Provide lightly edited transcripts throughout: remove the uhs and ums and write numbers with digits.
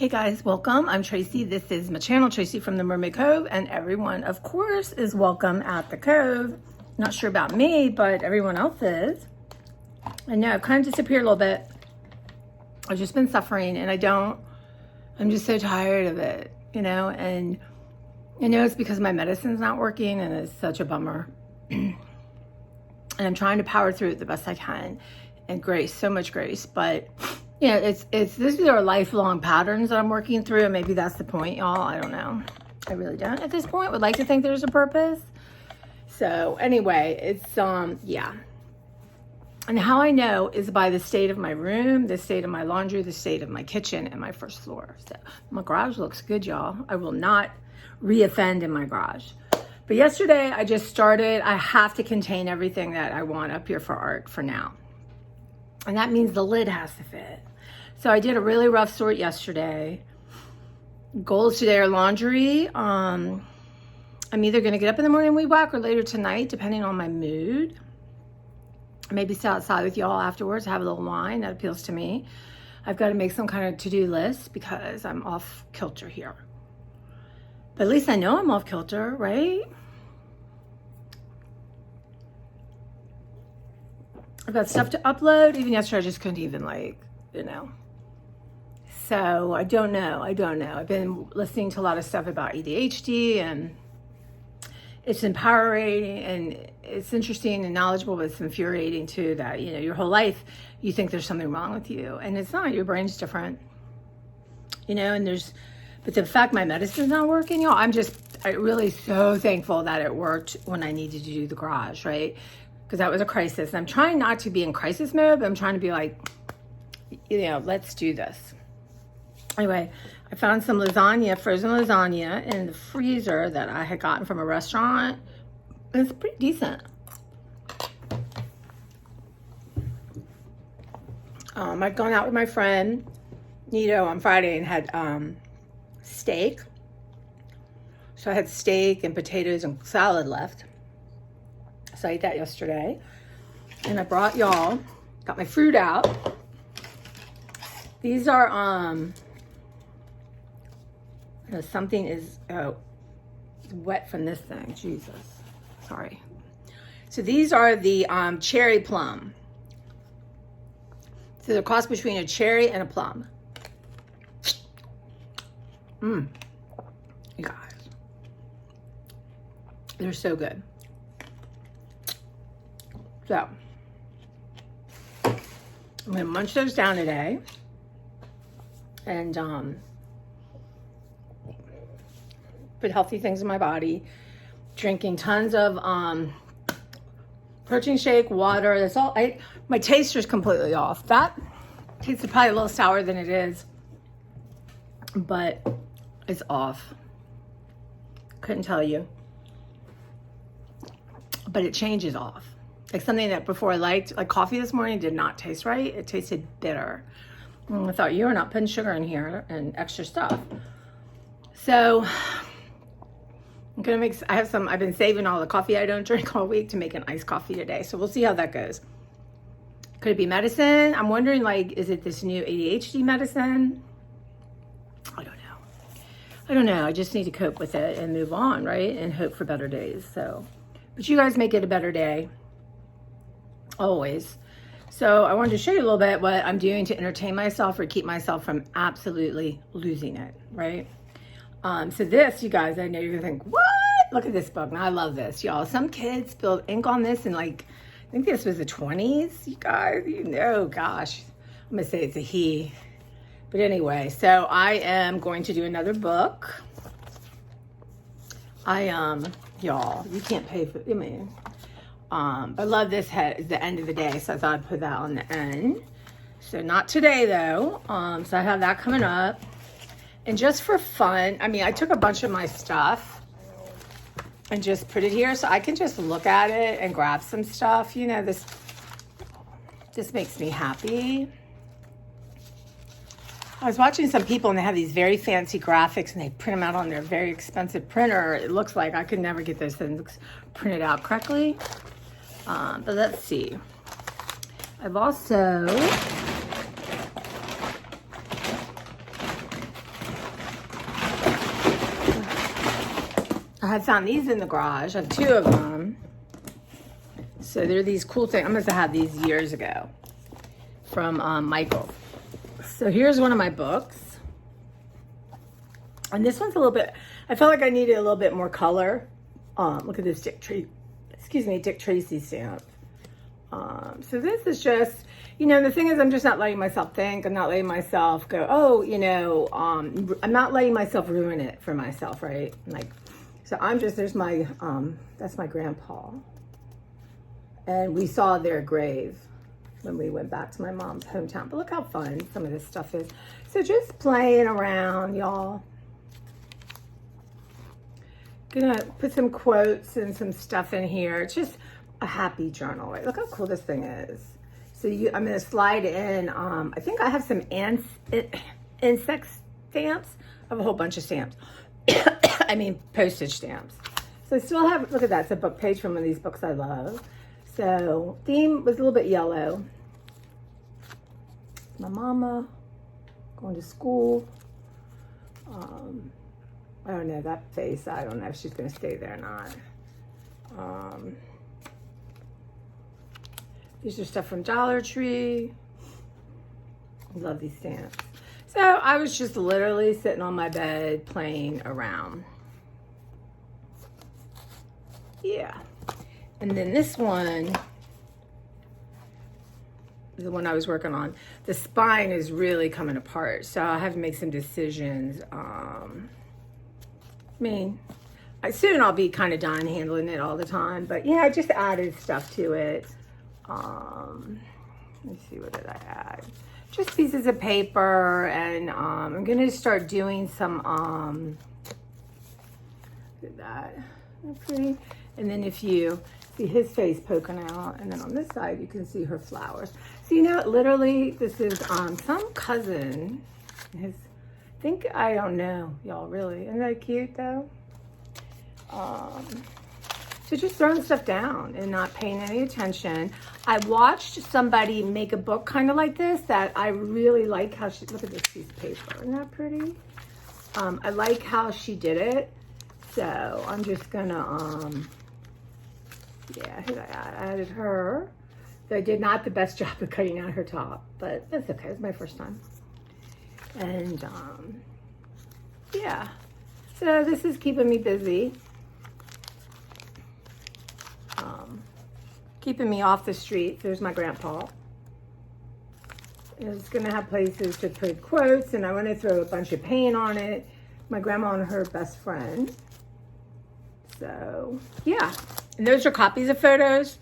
Hey guys, welcome. I'm Tracy. This is my channel, Tracy from the Mermaid Cove, and everyone, of course, is welcome at the Cove. Not sure about me, but everyone else is. I know I've kind of disappeared a little bit. I've just been suffering, and I'm just so tired of it, and I know it's because my medicine's not working, and it's such a bummer. And I'm trying to power through it the best I can, and grace, so much grace, but these are lifelong patterns that I'm working through, and maybe that's the point, y'all. I don't know. I really don't at this point. Would like to think there's a purpose. So anyway, it's yeah. And how I know is by the state of my room, the state of my laundry, the state of my kitchen, and my first floor. So my garage looks good, y'all. I will not reoffend in my garage. But yesterday I just started. I have to contain everything that I want up here for art for now. And that means the lid has to fit. So I did a really rough sort yesterday. Goals today are laundry. I'm either going to get up in the morning and weed whack or later tonight, depending on my mood. Maybe sit outside with y'all afterwards, have a little wine. That appeals to me. I've got to make some kind of to-do list because I'm off kilter here. But at least I know I'm off kilter, right? I've got stuff to upload. Even yesterday, I just couldn't even So I don't know. I've been listening to a lot of stuff about ADHD, and it's empowering and it's interesting and knowledgeable, but it's infuriating too that, your whole life you think there's something wrong with you, and it's not. Your brain's different, but the fact my medicine's not working, I'm really so thankful that it worked when I needed to do the garage, right? Because that was a crisis. And I'm trying not to be in crisis mode, but I'm trying to be like, let's do this. Anyway, I found some frozen lasagna in the freezer that I had gotten from a restaurant. It's pretty decent. I'd gone out with my friend, Nito, on Friday and had steak. So I had steak and potatoes and salad left. So I ate that yesterday. And I brought y'all, got my fruit out. These are, something is wet from this thing. Jesus. Sorry. So these are the cherry plum. So the cross between a cherry and a plum. You guys. They're so good. So I'm gonna munch those down today, and put healthy things in my body. Drinking tons of protein shake, water. That's all. My taster's completely off. That tastes probably a little sour than it is, but it's off. Couldn't tell you, but it changes off. Like something that before I liked, like coffee this morning, did not taste right. It tasted bitter. And I thought, you're not putting sugar in here and extra stuff. So I'm gonna I've been saving all the coffee I don't drink all week to make an iced coffee today. So we'll see how that goes. Could it be medicine? I'm wondering, is it this new ADHD medicine? I don't know. I just need to cope with it and move on, right? And hope for better days. So, but you guys make it a better day. Always. So I wanted to show you a little bit what I'm doing to entertain myself or keep myself from absolutely losing it, right? So this, you guys, I know you're gonna think, what? Look at this book. Now I love this, y'all. Some kids spilled ink on this in I think this was the 20s, you guys, gosh. I'm gonna say it's a he. But anyway, so I am going to do another book. Y'all, you can't pay for, I love this head. It's the end of the day, so I thought I'd put that on the end. So not today though. So I have that coming up. And just for fun, I took a bunch of my stuff and just put it here so I can just look at it and grab some stuff. This makes me happy. I was watching some people and they have these very fancy graphics and they print them out on their very expensive printer. It looks like I could never get those things printed out correctly. But let's see. I've also had found these in the garage. I have 2 of them. So they're these cool things. I must have had these years ago from Michael. So here's one of my books. And this one's a little bit, I felt like I needed a little bit more color. Look at this Dick Tracy stamp. So this is just, you know, the thing is, I'm just not letting myself think. I'm not letting myself go, oh, you know, I'm not letting myself ruin it for myself, right? Like, so I'm just, there's my, that's my grandpa. And we saw their grave when we went back to my mom's hometown. But look how fun some of this stuff is. So just playing around, y'all. Gonna put some quotes and some stuff in here. It's just a happy journal, right? Look how cool this thing is. So I'm gonna slide in, I think I have some insect stamps. I have a whole bunch of stamps. I mean, postage stamps. So I still have, look at that, it's a book page from one of these books I love. So theme was a little bit yellow. My mama going to school. I don't know, that face, I don't know if she's gonna stay there or not. These are stuff from Dollar Tree. I love these stamps. So I was just literally sitting on my bed playing around. Yeah. And then this one, the one I was working on, the spine is really coming apart. So I have to make some decisions. I mean, soon I'll be kind of done handling it all the time. But yeah, I just added stuff to it. Let's see, what did I add? Just pieces of paper, and I'm gonna start doing some look at that. Pretty. And then if you see his face poking out, and then on this side you can see her flowers. So you know, literally this is some cousin, his, I don't know, y'all, really. Isn't that cute though? So just throwing stuff down and not paying any attention. I watched somebody make a book kind of like this that I really like how she, look at this piece of paper. Isn't that pretty? I like how she did it. So I'm just gonna, yeah, I added her. So I did not the best job of cutting out her top, but that's okay, it's my first time. And yeah, so this is keeping me busy. Keeping me off the street. There's my grandpa. It's gonna have places to put quotes, and I want to throw a bunch of paint on it. My grandma and her best friend. So yeah, and those are copies of photos.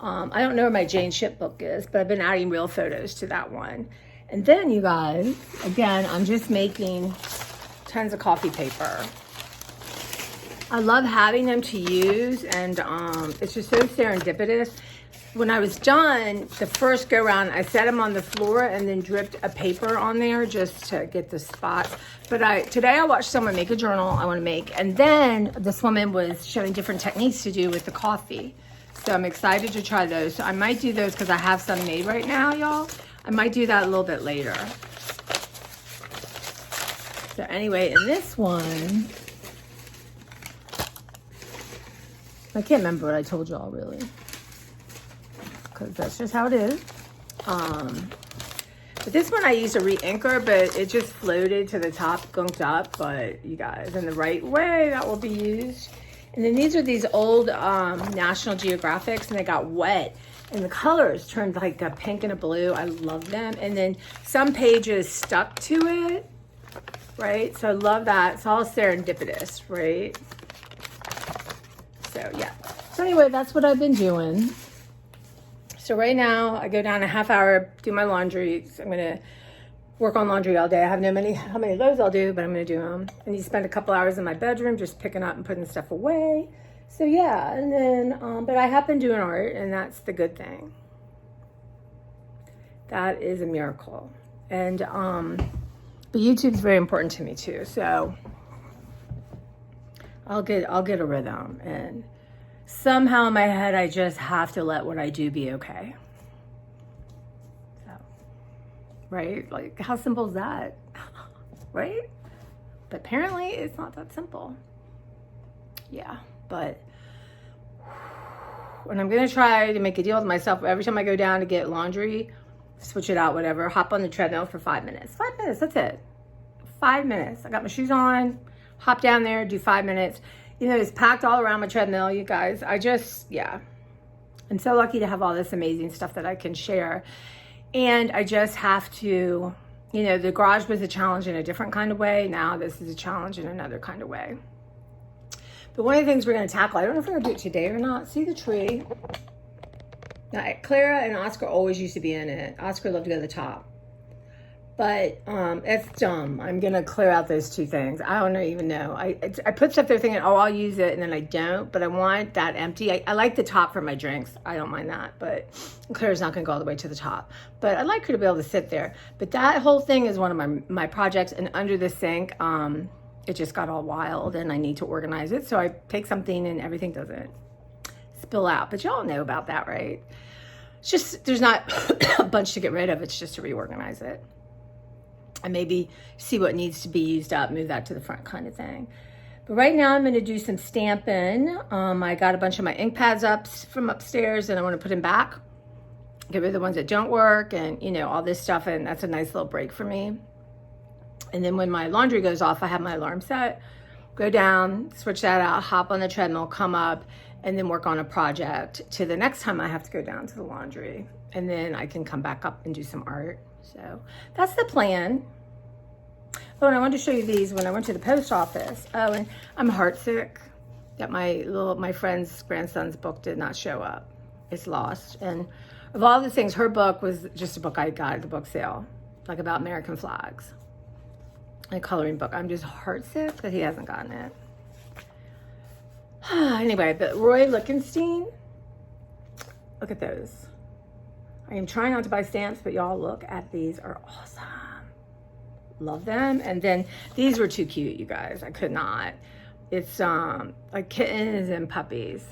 I don't know where my Jane Ship book is, but I've been adding real photos to that one. And then you guys, again, I'm just making tons of coffee paper. I love having them to use, and it's just so serendipitous. When I was done, the first go round, I set them on the floor and then dripped a paper on there just to get the spots. But today I watched someone make a journal I want to make, and then this woman was showing different techniques to do with the coffee. So I'm excited to try those. So I might do those because I have some made right now, y'all. I might do that a little bit later. So anyway, in this one, I can't remember what I told y'all really, because that's just how it is. But this one I used a re-inker, but it just floated to the top, gunked up. But you guys, in the right way, that will be used. And then these are these old National Geographics, and they got wet, and the colors turned like a pink and a blue. I love them. And then some pages stuck to it, right? So I love that. It's all serendipitous, right? So yeah. So anyway, that's what I've been doing. So right now I go down a half hour, do my laundry. So I'm gonna work on laundry all day. I have no many how many of those I'll do, but I'm gonna do them. I need to spend a couple hours in my bedroom just picking up and putting stuff away. So yeah, and then but I have been doing art, and that's the good thing. That is a miracle. And but YouTube's very important to me too. So I'll get a rhythm, and somehow in my head I just have to let what I do be okay. So, right? Like, how simple is that? Right? But apparently it's not that simple. yeah, but and I'm gonna try to make a deal with myself. Every time I go down to get laundry, switch it out, whatever, hop on the treadmill for 5 minutes. 5 minutes, that's it. 5 minutes. I got my shoes on, hop down there, do 5 minutes. You know, it's packed all around my treadmill, you guys. Yeah. I'm so lucky to have all this amazing stuff that I can share. And I just have to, you know, the garage was a challenge in a different kind of way. Now this is a challenge in another kind of way. But one of the things we're going to tackle, I don't know if we're going to do it today or not. See the tree? Now, Clara and Oscar always used to be in it. Oscar loved to go to the top. But it's dumb. I'm going to clear out those two things. I don't even know. I put stuff there thinking, oh, I'll use it, and then I don't. But I want that empty. I like the top for my drinks. I don't mind that. But Claire's not going to go all the way to the top. But I'd like her to be able to sit there. But that whole thing is one of my projects. And under the sink, it just got all wild, and I need to organize it. So I take something, and everything doesn't spill out. But y'all know about that, right? It's just, there's not a bunch to get rid of. It's just to reorganize it. And maybe see what needs to be used up, move that to the front kind of thing. But right now I'm going to do some stamping. I got a bunch of my ink pads up from upstairs, and I want to put them back. Get rid of the ones that don't work, and you know, all this stuff, and that's a nice little break for me. And then when my laundry goes off, I have my alarm set. Go down, switch that out, hop on the treadmill, come up, and then work on a project to the next time I have to go down to the laundry. And then I can come back up and do some art. So that's the plan. Oh, and I wanted to show you these when I went to the post office. Oh, and I'm heartsick that my friend's grandson's book did not show up. It's lost. And of all the things, her book was just a book I got at the book sale, like about American flags. A coloring book. I'm just heartsick that he hasn't gotten it. Anyway, but Roy Lichtenstein, look at those. I am trying not to buy stamps, but y'all look at these, are awesome. Love them. And then these were too cute, you guys. I could not. It's like kittens and puppies.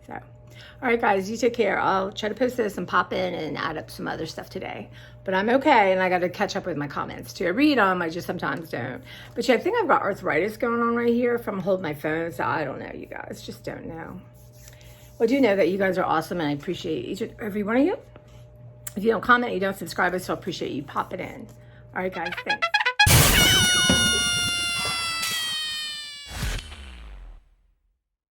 So, all right, guys, you take care. I'll try to post this and pop in and add up some other stuff today. But I'm okay, and I got to catch up with my comments too. I read them, I just sometimes don't. But yeah, I think I've got arthritis going on right here from holding my phone, so I don't know, you guys. Just don't know. Well, I do know that you guys are awesome, and I appreciate each and every one of you. If you don't comment, you don't subscribe, I still appreciate you popping in. All right, guys, thanks.